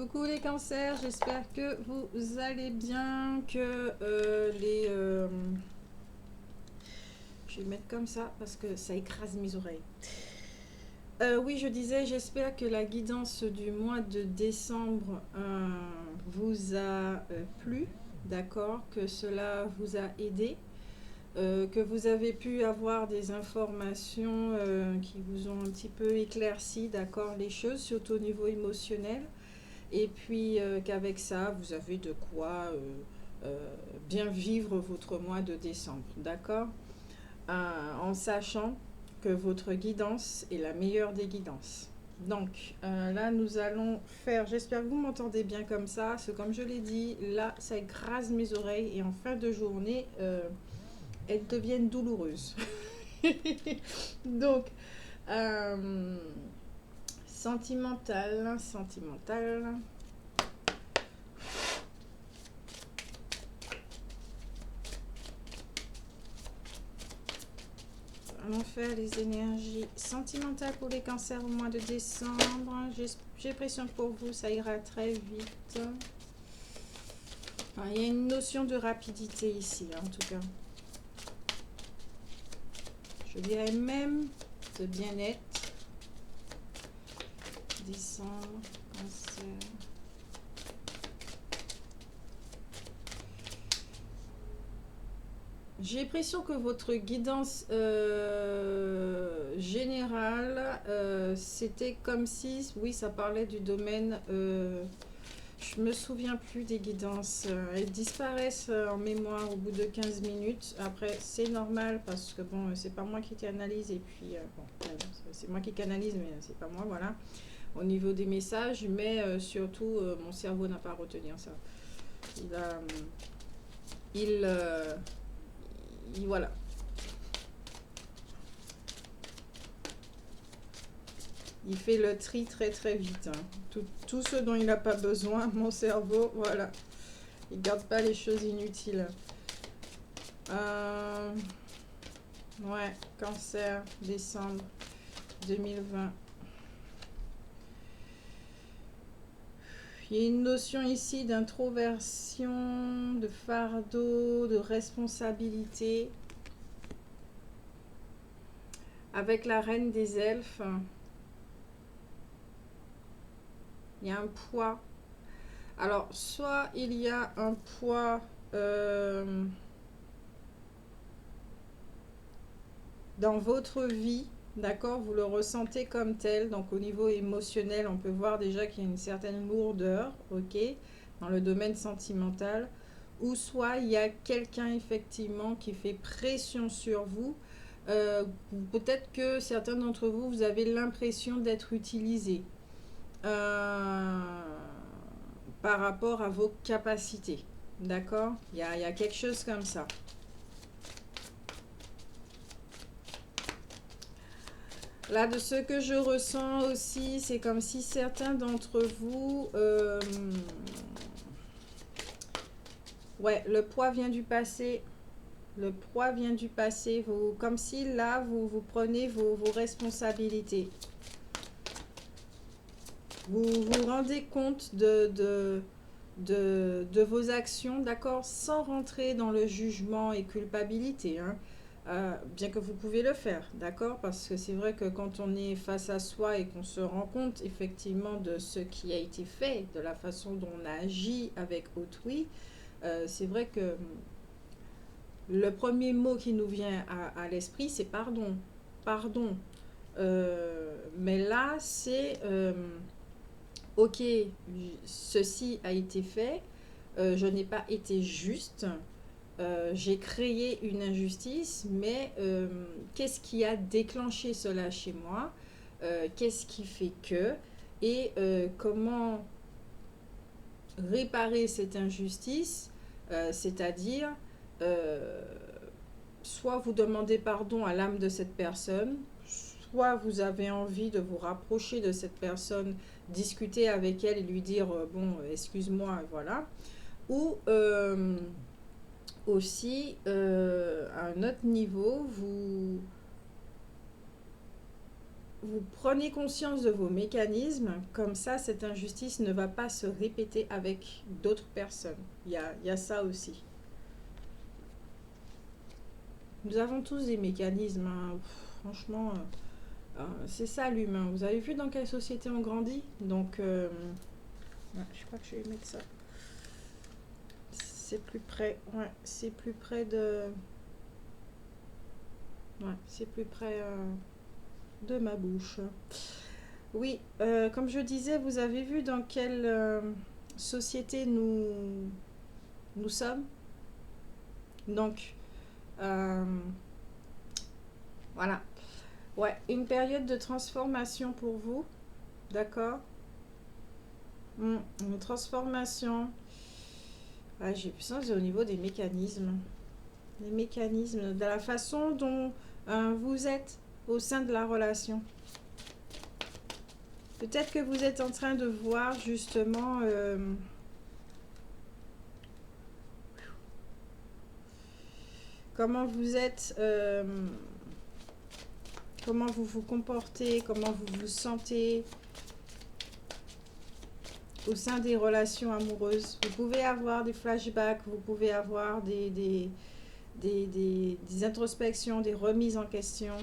Coucou les cancers, j'espère que vous allez bien, que je vais le mettre comme ça parce que ça écrase mes oreilles. Oui, je disais, j'espère que la guidance du mois de décembre vous a plu, d'accord, que cela vous a aidé, que vous avez pu avoir des informations qui vous ont un petit peu éclairci, d'accord, les choses, surtout au niveau émotionnel. Et puis qu'avec ça, vous avez de quoi bien vivre votre mois de décembre, d'accord? En sachant que votre guidance est la meilleure des guidances. Donc là, nous allons faire, j'espère que vous m'entendez bien comme ça, parce que comme je l'ai dit, là, ça écrase mes oreilles et en fin de journée, elles deviennent douloureuses. Donc, euh, sentimental, sentimental. Allons faire les énergies sentimentales pour les cancers au mois de décembre. J'ai l'impression que pour vous, ça ira très vite. Enfin, il y a une notion de rapidité ici, hein, en tout cas. Je dirais même de bien-être. Décembre, cancer. J'ai l'impression que votre guidance générale, c'était comme si, oui, ça parlait du domaine, je me souviens plus des guidances, elles disparaissent en mémoire au bout de 15 minutes. Après, c'est normal parce que bon, c'est pas moi qui canalise et puis, bon, c'est moi qui canalise, mais c'est pas moi, voilà, au niveau des messages, mais surtout, mon cerveau n'a pas à retenir ça. Il a, il, voilà. Il fait le tri très très vite. Hein. Tout ce dont il n'a pas besoin, mon cerveau, voilà. Il ne garde pas les choses inutiles. Ouais, cancer, décembre 2020. Il y a une notion ici d'introversion, de fardeau, de responsabilité. Avec la reine des elfes, il y a un poids. Alors, soit il y a un poids dans votre vie, d'accord, vous le ressentez comme tel. Donc, au niveau émotionnel, on peut voir déjà qu'il y a une certaine lourdeur, ok, dans le domaine sentimental. Ou soit il y a quelqu'un effectivement qui fait pression sur vous. Peut-être que certains d'entre vous, vous avez l'impression d'être utilisé par rapport à vos capacités. D'accord, il y a quelque chose comme ça. Là, de ce que je ressens aussi, c'est comme si certains d'entre vous... ouais, le poids vient du passé. Le poids vient du passé. Vous, comme si là, vous prenez vos responsabilités. Vous vous rendez compte de vos actions, d'accord, sans rentrer dans le jugement et culpabilité, hein. Bien que vous pouvez le faire, d'accord, parce que c'est vrai que quand on est face à soi et qu'on se rend compte effectivement de ce qui a été fait, de la façon dont on a agi avec autrui, c'est vrai que le premier mot qui nous vient à l'esprit, c'est pardon. Pardon. Mais là, c'est ok, ceci a été fait, je n'ai pas été juste, j'ai créé une injustice, mais qu'est-ce qui a déclenché cela chez moi? Qu'est-ce qui fait que? Et comment réparer cette injustice? C'est-à-dire, euh, soit vous demandez pardon à l'âme de cette personne, soit vous avez envie de vous rapprocher de cette personne, discuter avec elle et lui dire bon, excuse-moi, voilà. Ou aussi, à un autre niveau, vous prenez conscience de vos mécanismes, comme ça, cette injustice ne va pas se répéter avec d'autres personnes. Il y a ça aussi. Nous avons tous des mécanismes, hein. Franchement, c'est ça l'humain. Vous avez vu dans quelle société on grandit? Donc, ouais, je crois que je vais mettre ça. C'est plus près. Ouais, c'est plus près de. Ouais, c'est plus près de ma bouche. Oui, comme je disais, vous avez vu dans quelle société nous sommes. Donc, euh, voilà. Ouais, une période de transformation pour vous. D'accord? Une transformation. Ah, j'ai puissance au niveau des mécanismes. Les mécanismes, de la façon dont vous êtes au sein de la relation. Peut-être que vous êtes en train de voir justement comment vous êtes, comment vous vous comportez, comment vous vous sentez au sein des relations amoureuses. Vous pouvez avoir des flashbacks, vous pouvez avoir des introspections, des remises en question.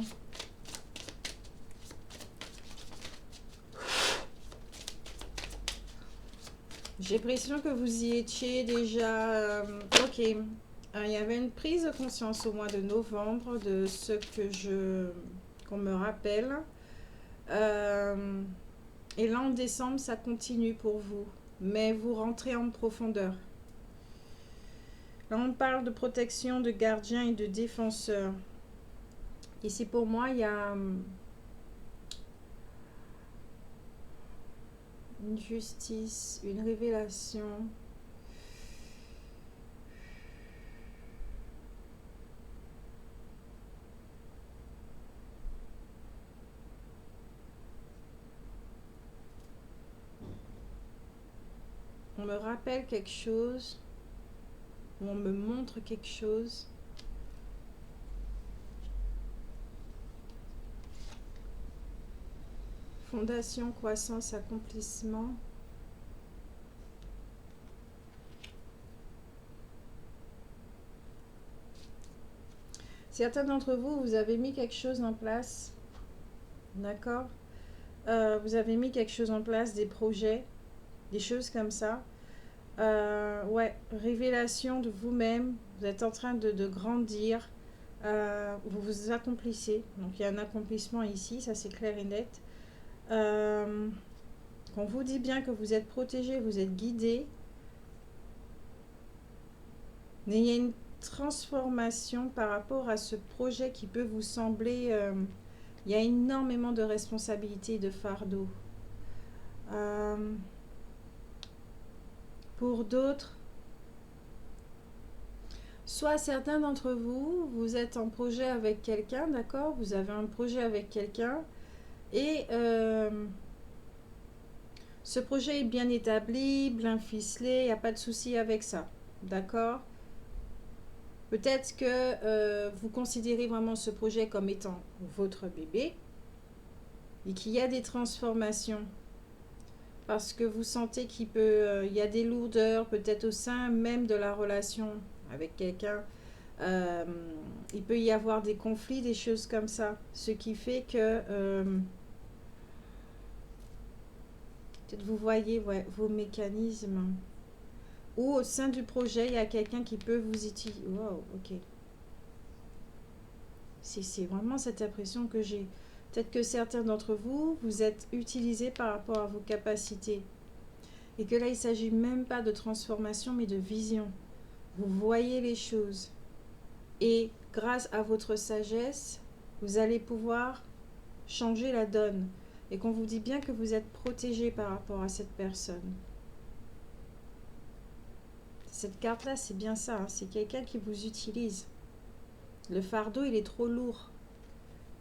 J'ai l'impression que vous y étiez déjà. Ok. Il y avait une prise de conscience au mois de novembre de ce qu'on me rappelle. Et là, en décembre, ça continue pour vous. Mais vous rentrez en profondeur. Là, on parle de protection, de gardien et de défenseur. Ici, pour moi, il y a une justice, une révélation. On me rappelle quelque chose, ou on me montre quelque chose. Fondation, croissance, accomplissement. Certains d'entre vous, vous avez mis quelque chose en place. D'accord? Vous avez mis quelque chose en place, des projets, des choses comme ça. Ouais, révélation de vous-même. Vous êtes en train de grandir. Vous vous accomplissez. Donc il y a un accomplissement ici, ça c'est clair et net. On vous dit bien que vous êtes protégé, vous êtes guidé. Mais il y a une transformation par rapport à ce projet qui peut vous sembler... il y a énormément de responsabilités et de fardeaux. Pour d'autres, soit certains d'entre vous, vous êtes en projet avec quelqu'un, d'accord? Vous avez un projet avec quelqu'un et ce projet est bien établi, bien ficelé, il n'y a pas de souci avec ça, d'accord? Peut-être que vous considérez vraiment ce projet comme étant votre bébé et qu'il y a des transformations parce que vous sentez il y a des lourdeurs peut-être au sein même de la relation avec quelqu'un. Il peut y avoir des conflits, des choses comme ça. Ce qui fait que peut-être vous voyez vos mécanismes. Ou au sein du projet, il y a quelqu'un qui peut vous utiliser. Wow, ok. C'est vraiment cette impression que j'ai. Peut-être que certains d'entre vous, vous êtes utilisés par rapport à vos capacités. Et que là, il ne s'agit même pas de transformation, mais de vision. Vous voyez les choses. Et grâce à votre sagesse, vous allez pouvoir changer la donne. Et qu'on vous dit bien que vous êtes protégé par rapport à cette personne. Cette carte-là, c'est bien ça. Hein, c'est quelqu'un qui vous utilise. Le fardeau, il est trop lourd.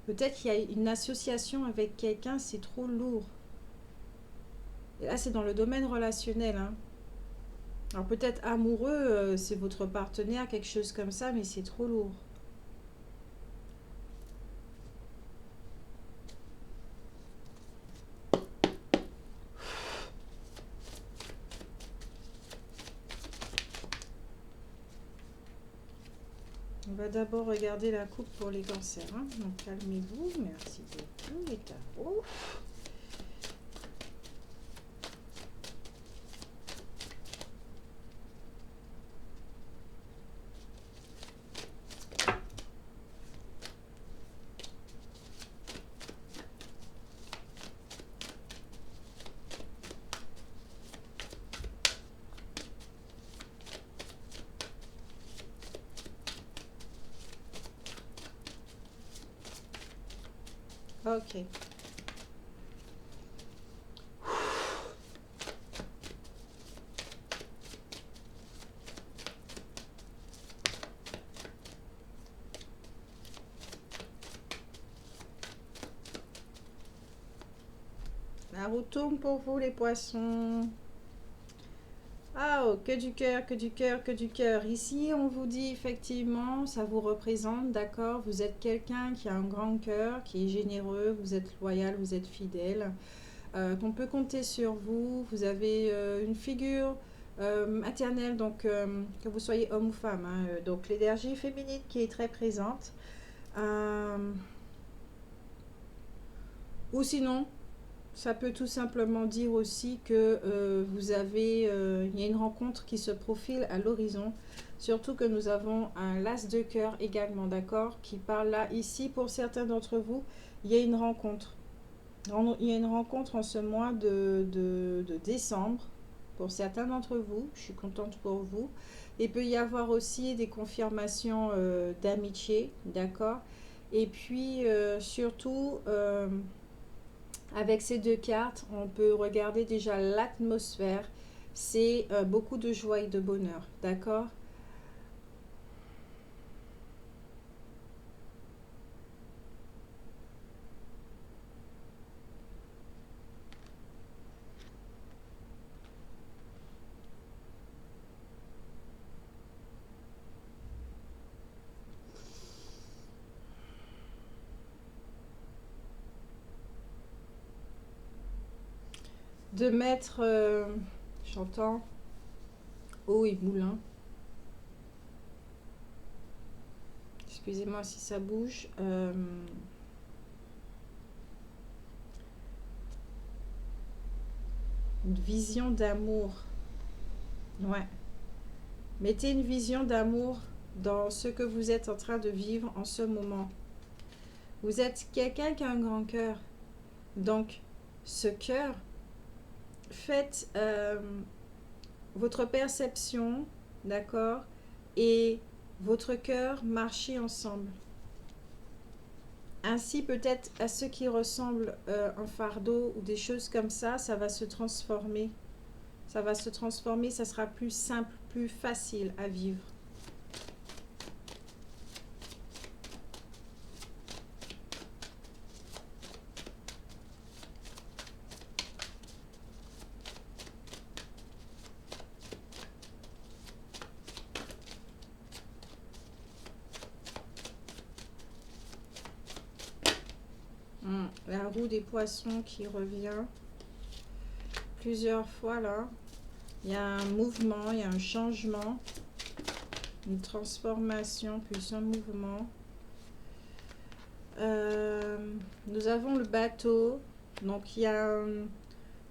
Peut-être qu'il y a une association avec quelqu'un, c'est trop lourd. Et là, c'est dans le domaine relationnel. Hein. Alors peut-être amoureux, c'est votre partenaire, quelque chose comme ça, mais c'est trop lourd. va d'abord regarder la coupe pour les cancers. Hein. Donc calmez-vous. Merci beaucoup les tarots. Ok. La roue tourne pour vous les poissons. Ah, oh, que du cœur, que du cœur, que du cœur. Ici, on vous dit effectivement, ça vous représente, d'accord? Vous êtes quelqu'un qui a un grand cœur, qui est généreux, vous êtes loyal, vous êtes fidèle. Qu'on peut compter sur vous. Vous avez une figure maternelle, donc que vous soyez homme ou femme. Hein, donc l'énergie féminine qui est très présente. Ou sinon, ça peut tout simplement dire aussi que vous avez, il y a une rencontre qui se profile à l'horizon. Surtout que nous avons un las de cœur également, d'accord, qui parle là, ici, pour certains d'entre vous, il y a une rencontre. Il y a une rencontre en ce mois de décembre, pour certains d'entre vous. Je suis contente pour vous. Il peut y avoir aussi des confirmations d'amitié, d'accord. Et puis, surtout... avec ces deux cartes, on peut regarder déjà l'atmosphère. C'est beaucoup de joie et de bonheur, d'accord? De mettre, j'entends, eau et moulin. Excusez-moi si ça bouge. Une vision d'amour. Ouais. Mettez une vision d'amour dans ce que vous êtes en train de vivre en ce moment. Vous êtes quelqu'un qui a un grand cœur. Donc, ce cœur, faites votre perception, d'accord, et votre cœur marcher ensemble. Ainsi, peut-être à ce qui ressemble un fardeau ou des choses comme ça va se transformer. Ça va se transformer, ça sera plus simple, plus facile à vivre. La roue des poissons qui revient plusieurs fois là. Il y a un mouvement, il y a un changement, une transformation, plus un mouvement. Nous avons le bateau. Donc il y a un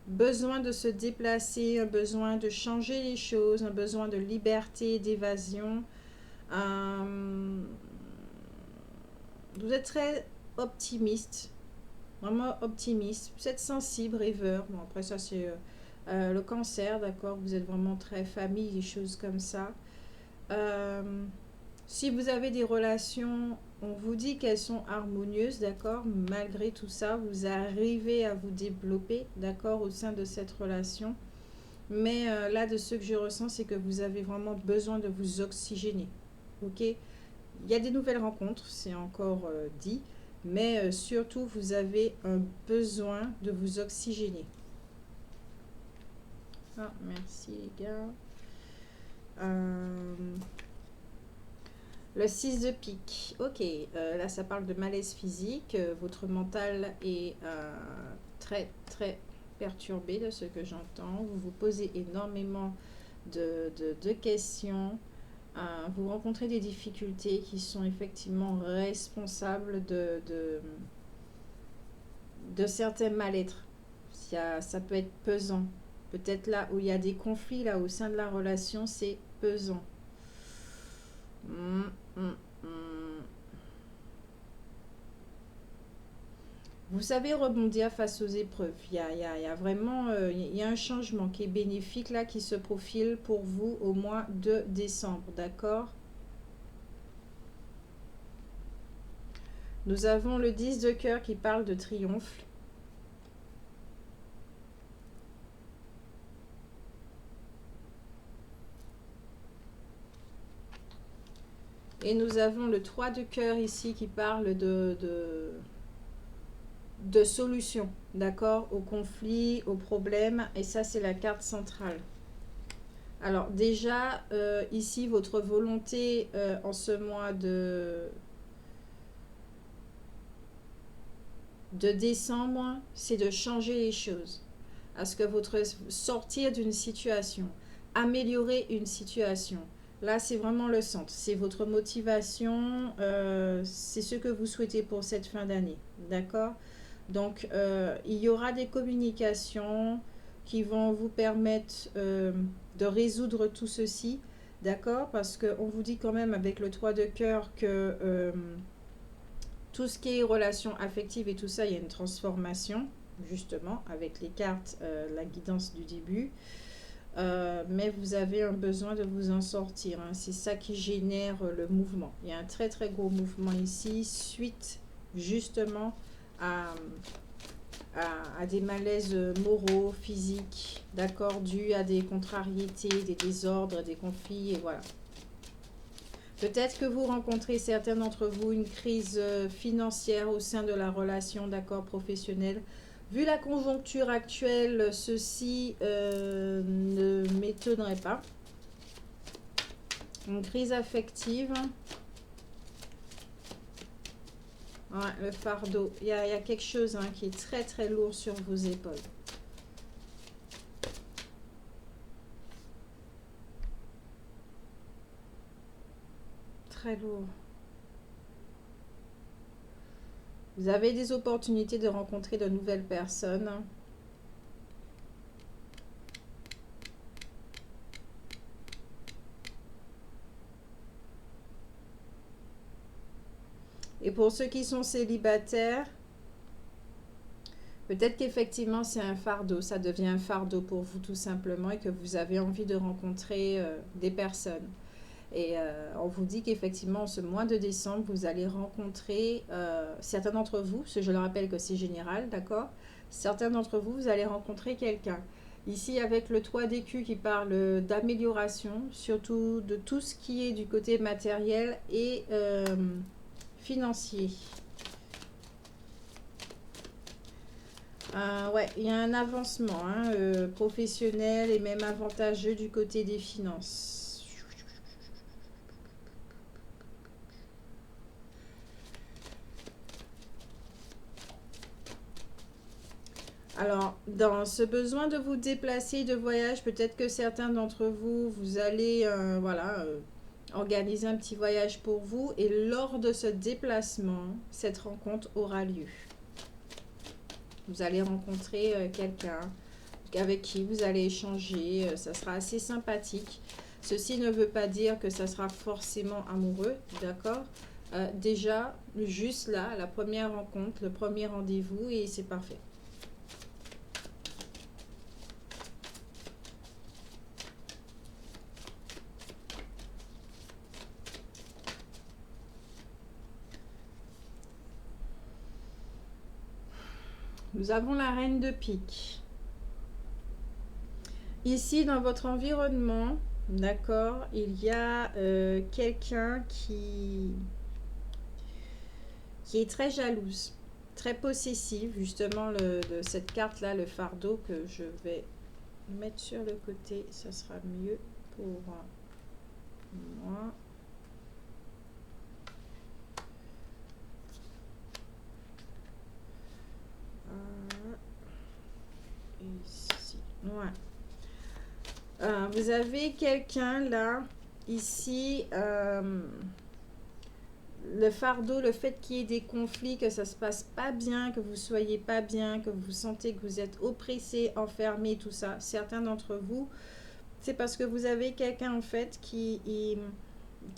besoin de se déplacer, un besoin de changer les choses, un besoin de liberté, d'évasion. Vous êtes très optimiste. Vraiment optimiste, vous êtes sensible, rêveur. Bon, après ça, c'est le cancer, d'accord. Vous êtes vraiment très famille, des choses comme ça. Si vous avez des relations, on vous dit qu'elles sont harmonieuses, d'accord. Malgré tout ça, vous arrivez à vous développer, d'accord, au sein de cette relation. Mais là, de ce que je ressens, c'est que vous avez vraiment besoin de vous oxygéner, ok. Il y a des nouvelles rencontres, c'est encore dit. Mais surtout, vous avez un besoin de vous oxygéner. Ah, merci les gars. Le 6 de pique. Ok, là ça parle de malaise physique. Votre mental est très très perturbé de ce que j'entends. Vous vous posez énormément de questions. Vous rencontrez des difficultés qui sont effectivement responsables de certains mal-être. Ça peut être pesant. Peut-être là où il y a des conflits, là au sein de la relation, c'est pesant. Hum, hum, hum. Vous savez rebondir face aux épreuves. Il y a vraiment il y a un changement qui est bénéfique là, qui se profile pour vous au mois de décembre. D'accord? Nous avons le 10 de cœur qui parle de triomphe. Et nous avons le 3 de cœur ici qui parle de solution, d'accord, au conflit, aux problèmes. Et ça, c'est la carte centrale. Alors déjà, ici, votre volonté en ce mois de décembre, c'est de changer les choses. À ce que votre sortir d'une situation, améliorer une situation. Là, c'est vraiment le centre. C'est votre motivation. C'est ce que vous souhaitez pour cette fin d'année. D'accord? Donc, il y aura des communications qui vont vous permettre de résoudre tout ceci. D'accord? Parce qu'on vous dit quand même avec le 3 de cœur que tout ce qui est relations affectives et tout ça, il y a une transformation, justement, avec les cartes, la guidance du début. Mais vous avez un besoin de vous en sortir. Hein. C'est ça qui génère le mouvement. Il y a un très très gros mouvement ici, suite justement à, des malaises moraux, physiques, d'accord, dus à des contrariétés, des désordres, des conflits, et voilà. Peut-être que vous rencontrez, certains d'entre vous, une crise financière au sein de la relation, d'accord, professionnelle. Vu la conjoncture actuelle, ceci ne m'étonnerait pas. Une crise affective. Ouais, le fardeau. Il y a quelque chose qui est très très lourd sur vos épaules. Très lourd. Vous avez des opportunités de rencontrer de nouvelles personnes. Et pour ceux qui sont célibataires, peut-être qu'effectivement c'est un fardeau, ça devient un fardeau pour vous tout simplement et que vous avez envie de rencontrer des personnes. Et on vous dit qu'effectivement, en ce mois de décembre, vous allez rencontrer certains d'entre vous, parce que je le rappelle que c'est général, d'accord? Certains d'entre vous, vous allez rencontrer quelqu'un. Ici, avec le 3 d'écus qui parle d'amélioration, surtout de tout ce qui est du côté matériel et financier. Ouais, il y a un avancement professionnel et même avantageux du côté des finances. Alors, dans ce besoin de vous déplacer, de voyage, peut-être que certains d'entre vous, vous allez organiser un petit voyage pour vous. Et lors de ce déplacement, cette rencontre aura lieu. Vous allez rencontrer quelqu'un avec qui vous allez échanger. Ça sera assez sympathique. Ceci ne veut pas dire que ça sera forcément amoureux, d'accord? Déjà, juste là, la première rencontre, le premier rendez-vous, et c'est parfait. Nous avons la reine de pique. Ici, dans votre environnement, d'accord, il y a quelqu'un qui est très jalouse, très possessive. Justement, de cette carte-là, le fardeau, que je vais mettre sur le côté, ça sera mieux pour moi. Ici, ouais. Vous avez quelqu'un là ici, le fardeau, le fait qu'il y ait des conflits, que ça se passe pas bien, que vous soyez pas bien, que vous sentez que vous êtes oppressé, enfermé, tout ça, certains d'entre vous, c'est parce que vous avez quelqu'un en fait qui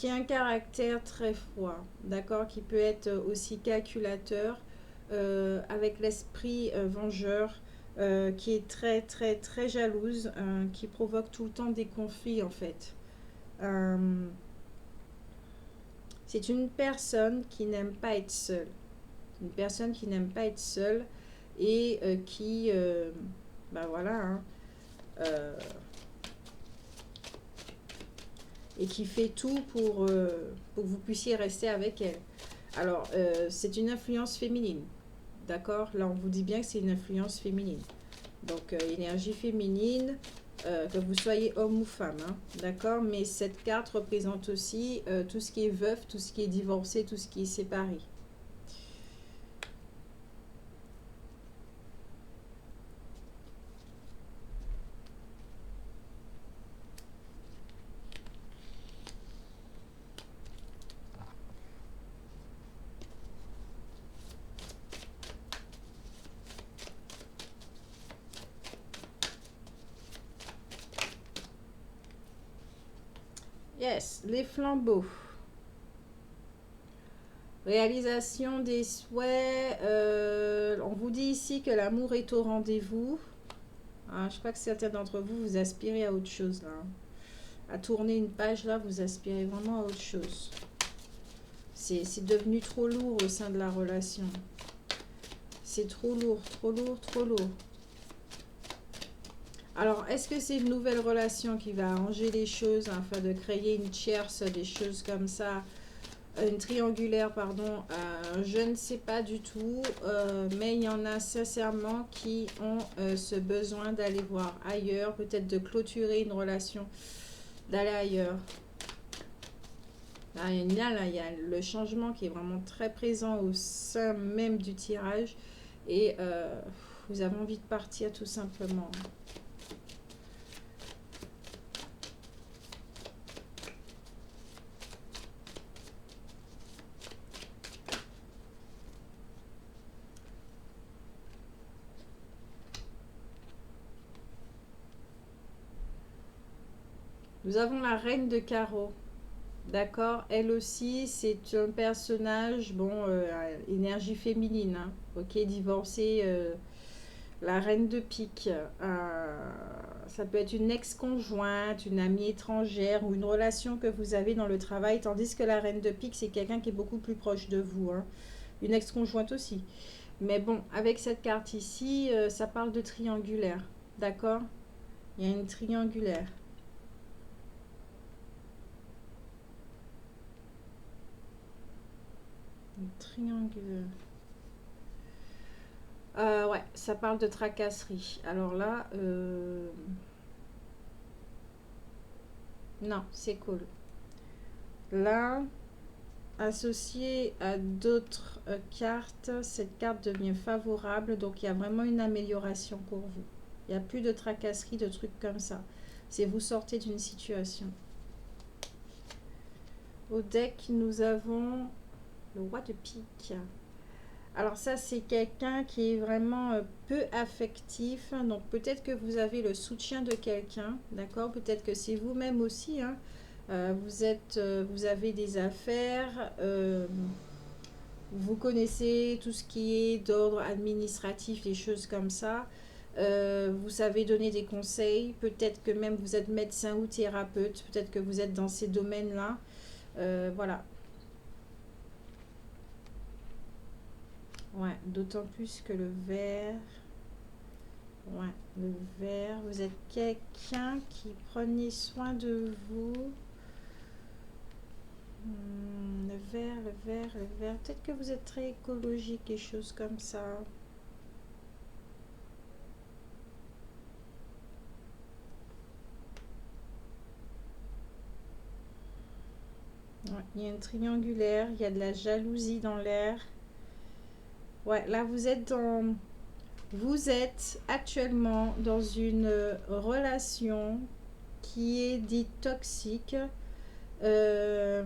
a un caractère très froid, d'accord, qui peut être aussi calculateur, avec l'esprit vengeur, qui est très très très jalouse, qui provoque tout le temps des conflits en fait. Euh, c'est une personne qui n'aime pas être seule. Une personne qui n'aime pas être seule et qui, ben voilà, hein, euh, et qui fait tout pour que vous puissiez rester avec elle. Alors, c'est une influence féminine, d'accord? Là, on vous dit bien que c'est une influence féminine. Donc, énergie féminine, que vous soyez homme ou femme, hein, d'accord? Mais cette carte représente aussi tout ce qui est veuf, tout ce qui est divorcé, tout ce qui est séparé. Yes, les flambeaux. Réalisation des souhaits. On vous dit ici que l'amour est au rendez-vous. Ah, je crois que certains d'entre vous, vous aspirez à autre chose là. À tourner une page là, vous aspirez vraiment à autre chose. C'est devenu trop lourd au sein de la relation. C'est trop lourd, trop lourd, trop lourd. Alors, est-ce que c'est une nouvelle relation qui va arranger les choses afin de créer une tierce, des choses comme ça, une triangulaire, pardon, je ne sais pas du tout, mais il y en a sincèrement qui ont ce besoin d'aller voir ailleurs, peut-être de clôturer une relation, d'aller ailleurs. Là, il y a le changement qui est vraiment très présent au sein même du tirage et vous avez envie de partir tout simplement. Nous avons la reine de carreau. D'accord, elle aussi, c'est un personnage, bon, énergie féminine, hein, ok, divorcée, la reine de pique. Ça peut être une ex-conjointe, une amie étrangère ou une relation que vous avez dans le travail, tandis que la reine de pique, c'est quelqu'un qui est beaucoup plus proche de vous, hein. Une ex-conjointe aussi. Mais bon, avec cette carte ici, ça parle de triangulaire, d'accord? Il y a une triangulaire. Une triangulaire. Ouais, ça parle de tracasserie. Alors là, non, c'est cool. Là, associé à d'autres cartes, cette carte devient favorable. Donc, il y a vraiment une amélioration pour vous. Il n'y a plus de tracasserie, de trucs comme ça. C'est vous sortez d'une situation. Au deck, nous avons le roi de pique. Alors ça, c'est quelqu'un qui est vraiment peu affectif. Donc peut-être que vous avez le soutien de quelqu'un, d'accord? Peut-être que c'est vous-même aussi, hein. Vous avez des affaires, vous connaissez tout ce qui est d'ordre administratif, des choses comme ça. Vous savez donner des conseils. Peut-être que même vous êtes médecin ou thérapeute. Peut-être que vous êtes dans ces domaines-là. Voilà. Ouais, d'autant plus que le vert. Ouais, le vert. Vous êtes quelqu'un qui prenait soin de vous. Le vert, le vert, le vert. Peut-être que vous êtes très écologique et choses comme ça. Ouais, il y a une triangulaire, il y a de la jalousie dans l'air. Ouais, là vous êtes actuellement dans une relation qui est dite toxique, Euh,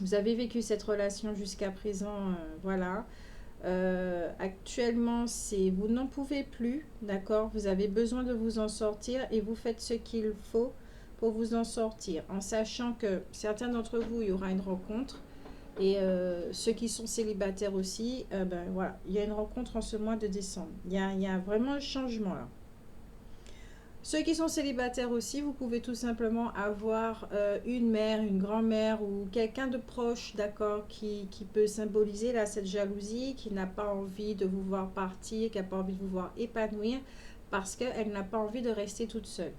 vous avez vécu cette relation jusqu'à présent, voilà. Actuellement, c'est vous n'en pouvez plus, d'accord? Vous avez besoin de vous en sortir et vous faites ce qu'il faut pour vous en sortir, en sachant que certains d'entre vous, il y aura une rencontre et ceux qui sont célibataires aussi, ben voilà, il y a une rencontre en ce mois de décembre. Il y a vraiment un changement là. Ceux qui sont célibataires aussi, vous pouvez tout simplement avoir une mère, une grand-mère ou quelqu'un de proche, d'accord, qui peut symboliser là cette jalousie, qui n'a pas envie de vous voir partir, qui n'a pas envie de vous voir épanouir, parce qu'elle n'a pas envie de rester toute seule.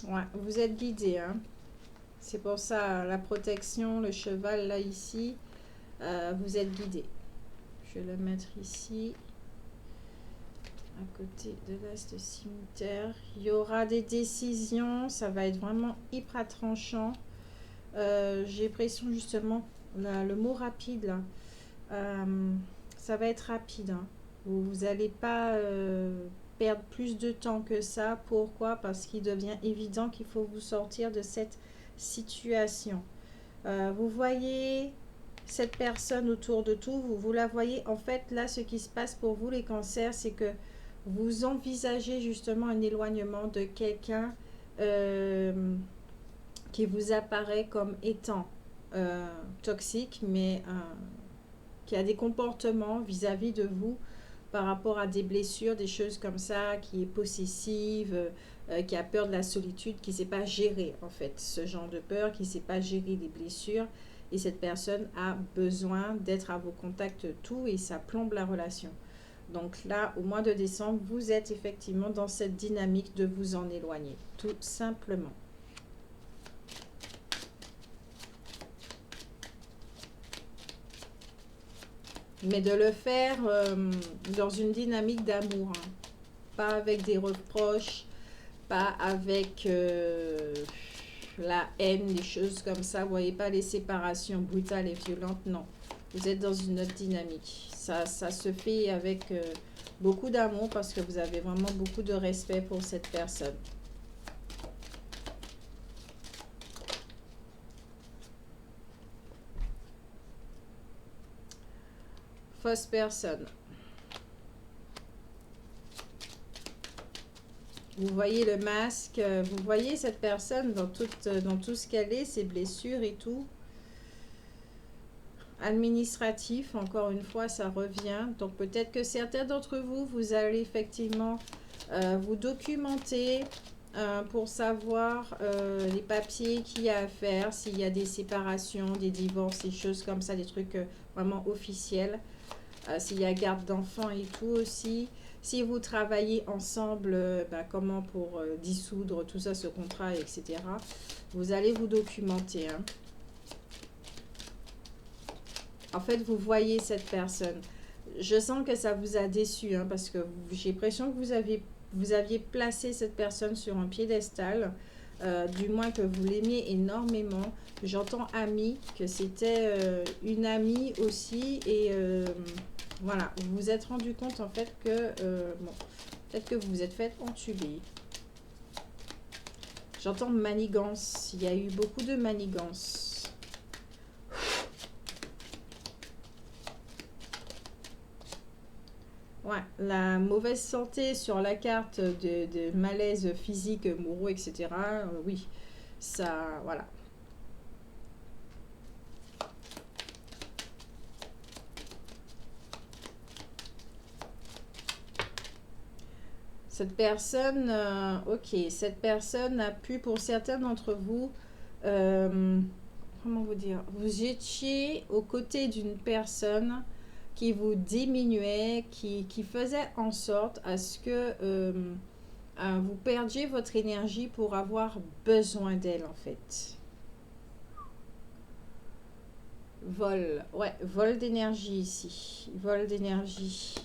Ouais, vous êtes guidé, hein. C'est pour ça la protection, le cheval là ici, vous êtes guidé. Je vais le mettre ici, à côté de là, ce cimetière. Il y aura des décisions, ça va être vraiment hyper tranchant. J'ai l'impression justement, là, le mot rapide, là, ça va être rapide, hein. Vous n'allez pas perdre plus de temps que ça. Pourquoi? Parce qu'il devient évident qu'il faut vous sortir de cette situation. Vous voyez cette personne autour de tout, vous la voyez. En fait, là, ce qui se passe pour vous, les cancers, c'est que vous envisagez justement un éloignement de quelqu'un qui vous apparaît comme étant toxique, mais qui a des comportements vis-à-vis de vous par rapport à des blessures, des choses comme ça, qui est possessive, qui a peur de la solitude, qui ne sait pas gérer en fait ce genre de peur, qui ne sait pas gérer les blessures. Et cette personne a besoin d'être à vos contacts tout et ça plombe la relation. Donc là, au mois de décembre, vous êtes effectivement dans cette dynamique de vous en éloigner, tout simplement. Mais de le faire dans une dynamique d'amour, hein. Pas avec des reproches, pas avec la haine, des choses comme ça. Vous voyez pas les séparations brutales et violentes, non. Vous êtes dans une autre dynamique. Ça se fait avec beaucoup d'amour parce que vous avez vraiment beaucoup de respect pour cette personne. Fausse personne. Vous voyez le masque, vous voyez cette personne dans tout ce qu'elle est, ses blessures et tout. Administratif, encore une fois, ça revient. Donc peut-être que certains d'entre vous, vous allez effectivement vous documenter pour savoir les papiers qu'il y a à faire, s'il y a des séparations, des divorces, des choses comme ça, des trucs vraiment officiels. S'il y a garde d'enfants et tout aussi. Si vous travaillez ensemble, comment pour dissoudre tout ça, ce contrat, etc. Vous allez vous documenter, hein. En fait, vous voyez cette personne. Je sens que ça vous a déçu, hein, parce que j'ai l'impression que vous aviez placé cette personne sur un piédestal, du moins que vous l'aimiez énormément. J'entends amie, que c'était une amie aussi, et voilà, vous vous êtes rendu compte en fait que, bon, peut-être que vous vous êtes fait entuber. J'entends manigance, il y a eu beaucoup de manigance. Ouais, la mauvaise santé sur la carte de malaise physique, moraux, etc. Oui, ça, voilà. Cette personne, ok, cette personne a pu, pour certains d'entre vous, comment vous dire, vous étiez aux côtés d'une personne qui vous diminuait, qui faisait en sorte à ce que vous perdiez votre énergie pour avoir besoin d'elle en fait. Vol, ouais, vol d'énergie ici, vol d'énergie.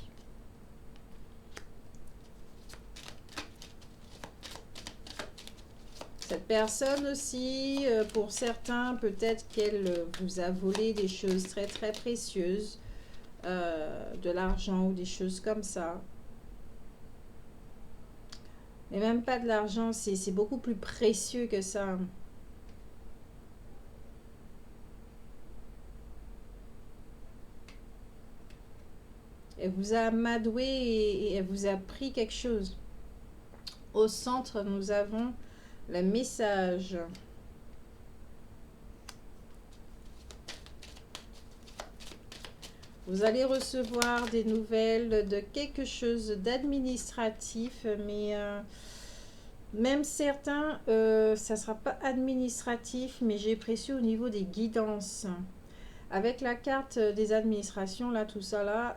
Cette personne aussi, pour certains, peut-être qu'elle vous a volé des choses très très précieuses, de l'argent ou des choses comme ça. Mais même pas de l'argent, c'est beaucoup plus précieux que ça. Elle vous a amadoué et elle vous a pris quelque chose. Au centre, nous avons le message. Vous allez recevoir des nouvelles de quelque chose d'administratif, mais même certains, ça ne sera pas administratif, mais j'ai précieux au niveau des guidances. Avec la carte des administrations, là, tout ça, là,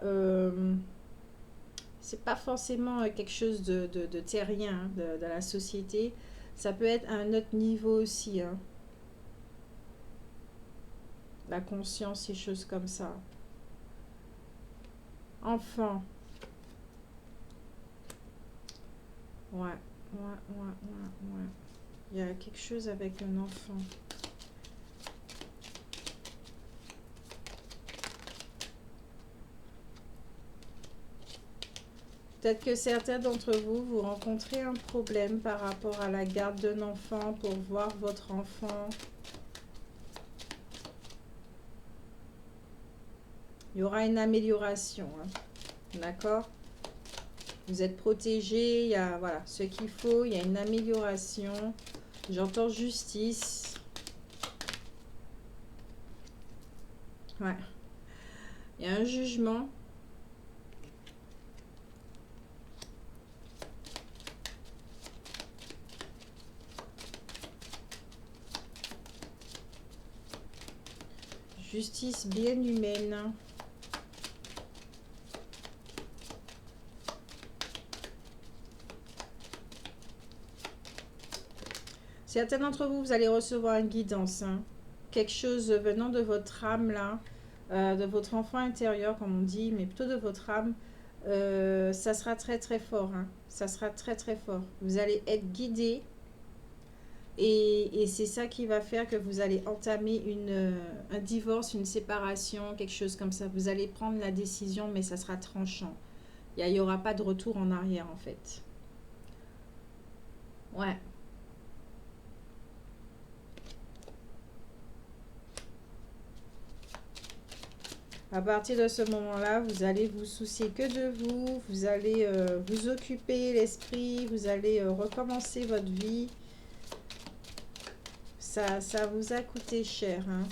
c'est pas forcément quelque chose de terrien, hein, de la société. Ça peut être à un autre niveau aussi, hein. La conscience et choses comme ça. Enfant. Ouais. Il y a quelque chose avec un enfant. Peut-être que certains d'entre vous, vous rencontrez un problème par rapport à la garde d'un enfant pour voir votre enfant. Il y aura une amélioration, hein. D'accord? Vous êtes protégé, il y a voilà, ce qu'il faut, il y a une amélioration. J'entends justice. Ouais. Il y a un jugement. Justice bien humaine. Certains d'entre vous, vous allez recevoir une guidance, hein. Quelque chose venant de votre âme, là, de votre enfant intérieur, comme on dit, mais plutôt de votre âme. Ça sera très très fort, hein. Ça sera très très fort. Vous allez être guidé et c'est ça qui va faire que vous allez entamer un divorce, une séparation, quelque chose comme ça. Vous allez prendre la décision, mais ça sera tranchant. Il n'y aura pas de retour en arrière, en fait. Ouais. À partir de ce moment-là, vous allez vous soucier que de vous, vous allez vous occuper l'esprit, vous allez recommencer votre vie. Ça vous a coûté cher, hein.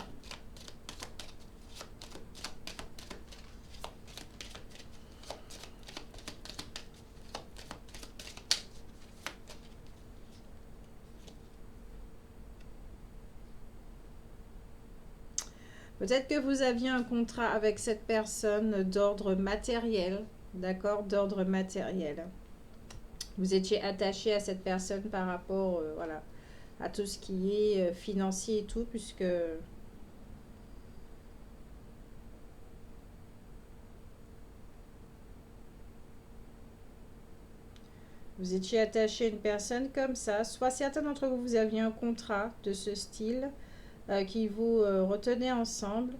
Peut-être que vous aviez un contrat avec cette personne d'ordre matériel, d'accord, d'ordre matériel. Vous étiez attaché à cette personne par rapport, voilà, à tout ce qui est financier et tout, puisque vous étiez attaché à une personne comme ça. Soit certains d'entre vous, vous aviez un contrat de ce style qui vous retenait ensemble.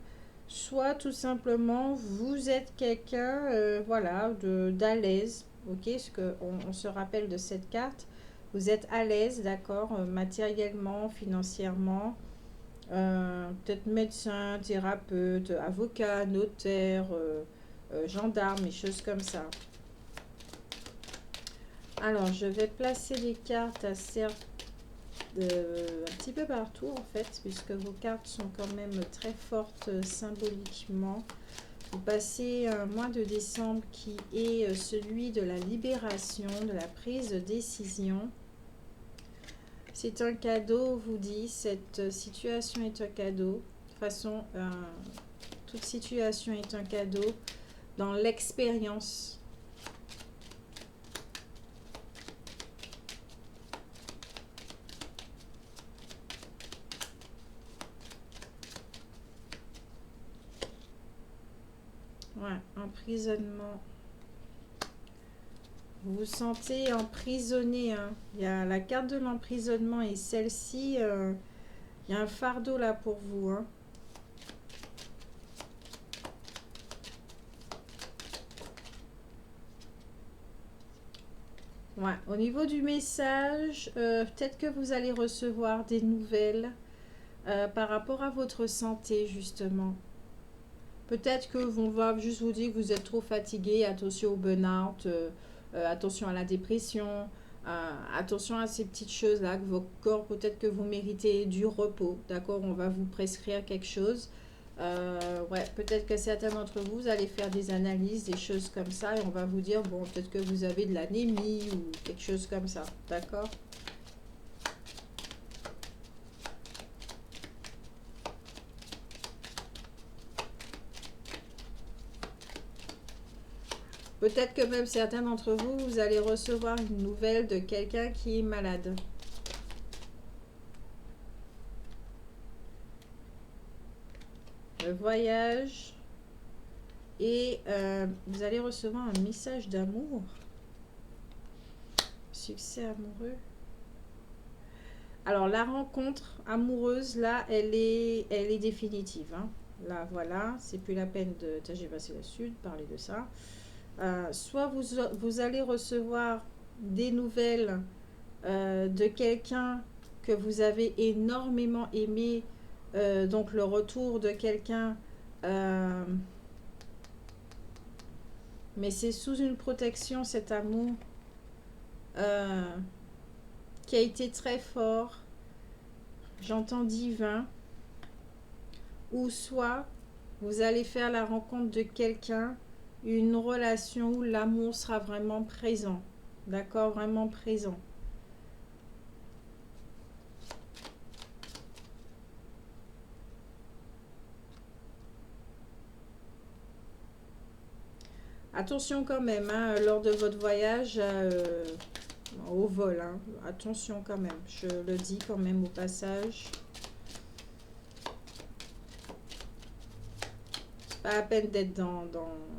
Soit tout simplement, vous êtes quelqu'un, voilà, d'à l'aise. Ok, ce qu'on se rappelle de cette carte. Vous êtes à l'aise, d'accord, matériellement, financièrement. Peut-être médecin, thérapeute, avocat, notaire, gendarme, et choses comme ça. Alors, je vais placer les cartes à un petit peu partout en fait, puisque vos cartes sont quand même très fortes symboliquement. Vous passez un mois de décembre qui est celui de la libération, de la prise de décision. C'est un cadeau, vous dit, cette situation est un cadeau. De toute façon, toute situation est un cadeau. dans l'expérience. Ouais, emprisonnement. Vous vous sentez emprisonné, hein. Il y a la carte de l'emprisonnement et celle-ci, il y a un fardeau là pour vous, hein. Ouais, au niveau du message, peut-être que vous allez recevoir des nouvelles par rapport à votre santé, justement. Peut-être que vont va juste vous dire que vous êtes trop fatigué, attention au burn-out, attention à la dépression, attention à ces petites choses-là, que votre corps, peut-être que vous méritez du repos, d'accord? On va vous prescrire quelque chose. Ouais, peut-être que certains d'entre vous, vous allez faire des analyses, des choses comme ça, et on va vous dire, bon, peut-être que vous avez de l'anémie ou quelque chose comme ça, d'accord? Peut-être que même certains d'entre vous, vous allez recevoir une nouvelle de quelqu'un qui est malade. Le voyage. Et vous allez recevoir un message d'amour. Succès amoureux. Alors, la rencontre amoureuse, là, elle est définitive, hein. Là, voilà, c'est plus la peine de... Tiens, j'ai passé là-dessus, de parler de ça. Soit vous allez recevoir des nouvelles de quelqu'un que vous avez énormément aimé, donc le retour de quelqu'un, mais c'est sous une protection, cet amour euh, qui a été très fort, j'entends divin, ou soit vous allez faire la rencontre de quelqu'un, une relation où l'amour sera vraiment présent, d'accord, vraiment présent. Attention quand même, hein, lors de votre voyage au vol, hein, attention quand même, je le dis quand même au passage. C'est pas la peine d'être dans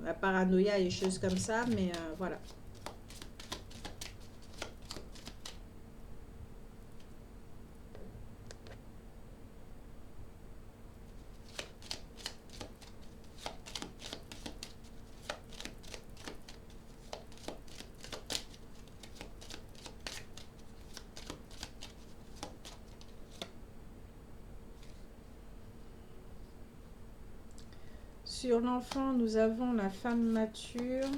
la paranoïa et des choses comme ça, mais voilà. Sur l'enfant, nous avons la femme mature.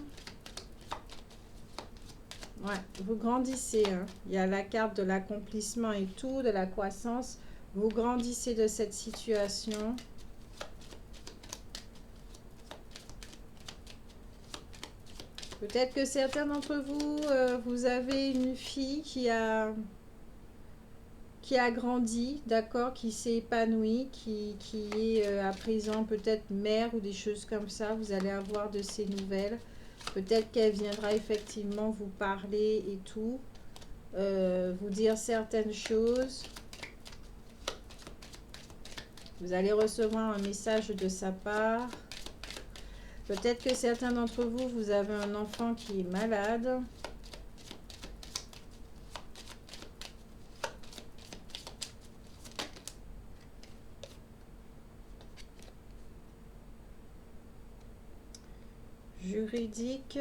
Ouais, vous grandissez, hein. Il y a la carte de l'accomplissement et tout, de la croissance. Vous grandissez de cette situation. Peut-être que certains d'entre vous, vous avez une fille qui a grandi, d'accord, qui s'est épanouie, qui est à présent peut-être mère ou des choses comme ça. Vous allez avoir de ces nouvelles. Peut-être qu'elle viendra effectivement vous parler et tout, vous dire certaines choses. Vous allez recevoir un message de sa part. Peut-être que certains d'entre vous, vous avez un enfant qui est malade. Juridique.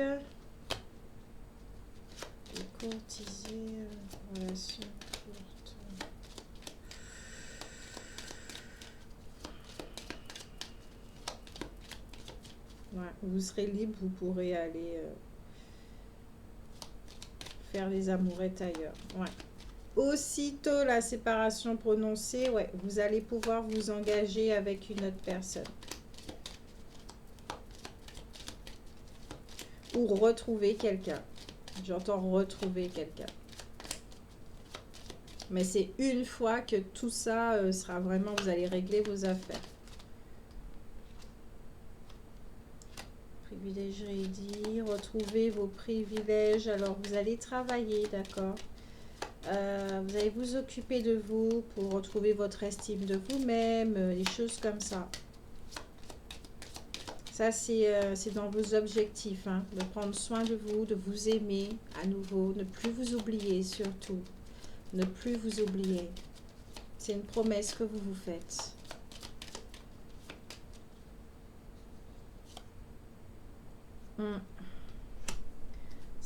Courtiser, relation courte. Ouais, vous serez libre, vous pourrez aller faire les amourettes ailleurs. Ouais. Aussitôt la séparation prononcée, ouais, vous allez pouvoir vous engager avec une autre personne. Ou retrouver quelqu'un. J'entends retrouver quelqu'un. Mais c'est une fois que tout ça sera vraiment, vous allez régler vos affaires. Privilégierie dit, retrouvez vos privilèges. Alors, vous allez travailler, d'accord. Vous allez vous occuper de vous pour retrouver votre estime de vous-même, des choses comme ça. Ça, c'est dans vos objectifs, hein, de prendre soin de vous aimer à nouveau, ne plus vous oublier surtout. Ne plus vous oublier. C'est une promesse que vous vous faites.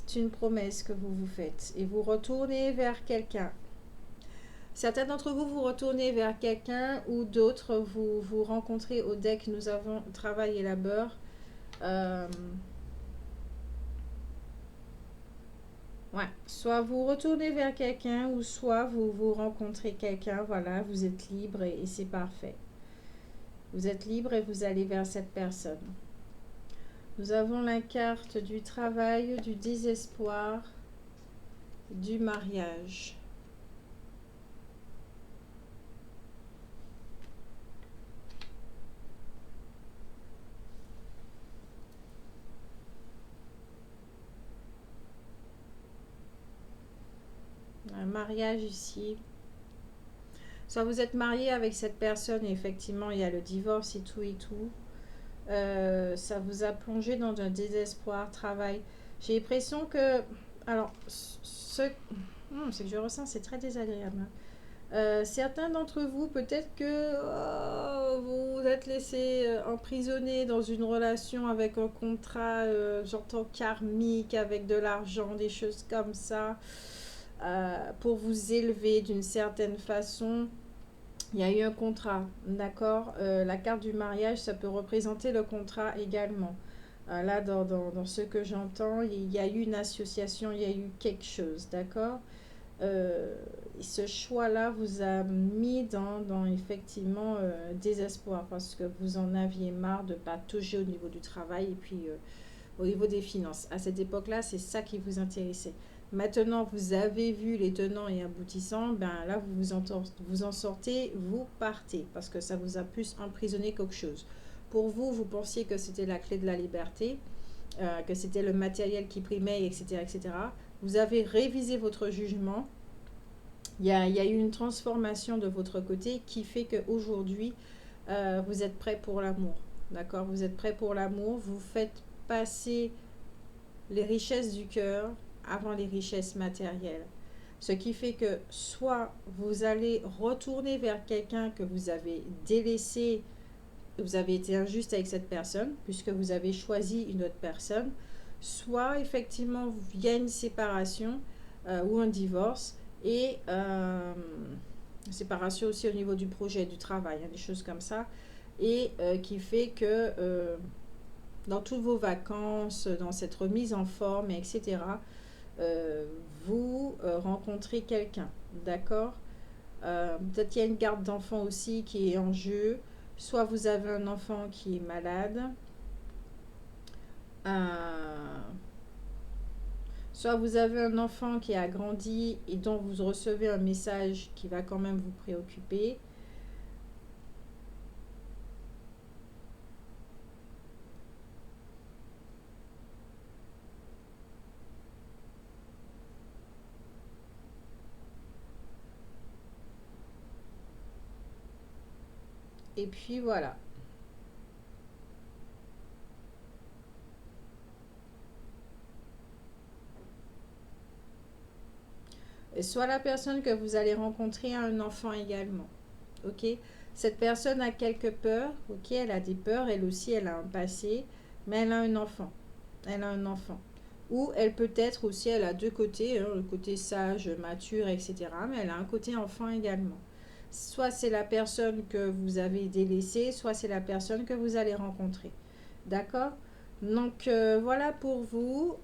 C'est une promesse que vous vous faites. Et vous retournez vers quelqu'un. Certains d'entre vous, vous retournez vers quelqu'un ou d'autres, vous vous rencontrez au deck. Nous avons travail et labeur. Ouais, soit vous retournez vers quelqu'un ou soit vous vous rencontrez quelqu'un. Voilà, vous êtes libre et c'est parfait. Vous êtes libre et vous allez vers cette personne. Nous avons la carte du travail, du désespoir, du mariage. Un mariage ici. Soit vous êtes marié avec cette personne et effectivement il y a le divorce et tout et tout. Ça vous a plongé dans un désespoir, travail. J'ai l'impression que... Alors, c'est que je ressens, c'est très désagréable. Certains d'entre vous, peut-être que vous êtes laissé emprisonné dans une relation avec un contrat, j'entends karmique, avec de l'argent, des choses comme ça, pour vous élever d'une certaine façon. Il y a eu un contrat, d'accord. La carte du mariage, ça peut représenter le contrat également. Là, dans ce que j'entends, il y a eu une association, il y a eu quelque chose, d'accord. Ce choix-là vous a mis dans effectivement désespoir parce que vous en aviez marre de patauger au niveau du travail et puis au niveau des finances. À cette époque-là, c'est ça qui vous intéressait. Maintenant, vous avez vu les tenants et aboutissants, ben là, vous en sortez, vous partez, parce que ça vous a plus emprisonné qu'autre chose. Pour vous, vous pensiez que c'était la clé de la liberté, que c'était le matériel qui primait, etc., etc. Vous avez révisé votre jugement. Il y a eu une transformation de votre côté qui fait qu'aujourd'hui, vous êtes prêt pour l'amour. D'accord? Vous êtes prêt pour l'amour. Vous faites passer les richesses du cœur avant les richesses matérielles. Ce qui fait que soit vous allez retourner vers quelqu'un que vous avez délaissé, vous avez été injuste avec cette personne, puisque vous avez choisi une autre personne, soit effectivement il y a une séparation ou un divorce, et séparation aussi au niveau du projet, du travail, hein, des choses comme ça, et qui fait que dans toutes vos vacances, dans cette remise en forme, etc., vous rencontrez quelqu'un, d'accord. Peut-être qu'il y a une garde d'enfant aussi qui est en jeu, soit vous avez un enfant qui est malade, soit vous avez un enfant qui a grandi et dont vous recevez un message qui va quand même vous préoccuper. Et puis voilà. Et soit la personne que vous allez rencontrer a un enfant également. Ok? Cette personne a quelques peurs. Ok? Elle a des peurs. Elle aussi, elle a un passé. Mais elle a un enfant. Elle a un enfant. Ou elle peut être aussi, elle a deux côtés, hein, le côté sage, mature, etc. Mais elle a un côté enfant également. Soit c'est la personne que vous avez délaissée, soit c'est la personne que vous allez rencontrer. D'accord? Donc voilà pour vous,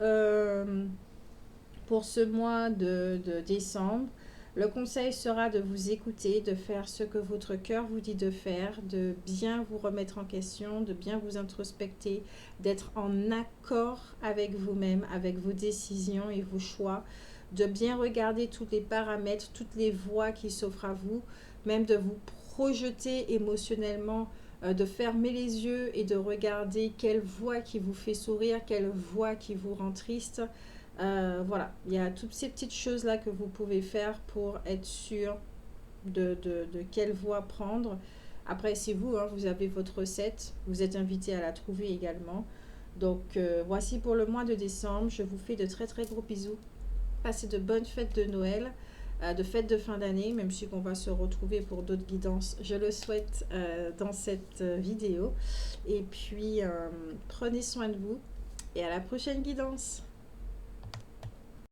pour ce mois de décembre. Le conseil sera de vous écouter, de faire ce que votre cœur vous dit de faire, de bien vous remettre en question, de bien vous introspecter, d'être en accord avec vous-même, avec vos décisions et vos choix, de bien regarder tous les paramètres, toutes les voies qui s'offrent à vous, même de vous projeter émotionnellement de fermer les yeux et de regarder quelle voix qui vous fait sourire, quelle voix qui vous rend triste. Voilà, il y a toutes ces petites choses-là que vous pouvez faire pour être sûr de quelle voie prendre. Après, c'est vous, hein, vous avez votre recette, vous êtes invité à la trouver également. Donc, voici pour le mois de décembre. Je vous fais de très très gros bisous. Passez de bonnes fêtes de Noël, de fêtes de fin d'année, même si on va se retrouver pour d'autres guidances. Je le souhaite dans cette vidéo. Et puis, prenez soin de vous et à la prochaine guidance.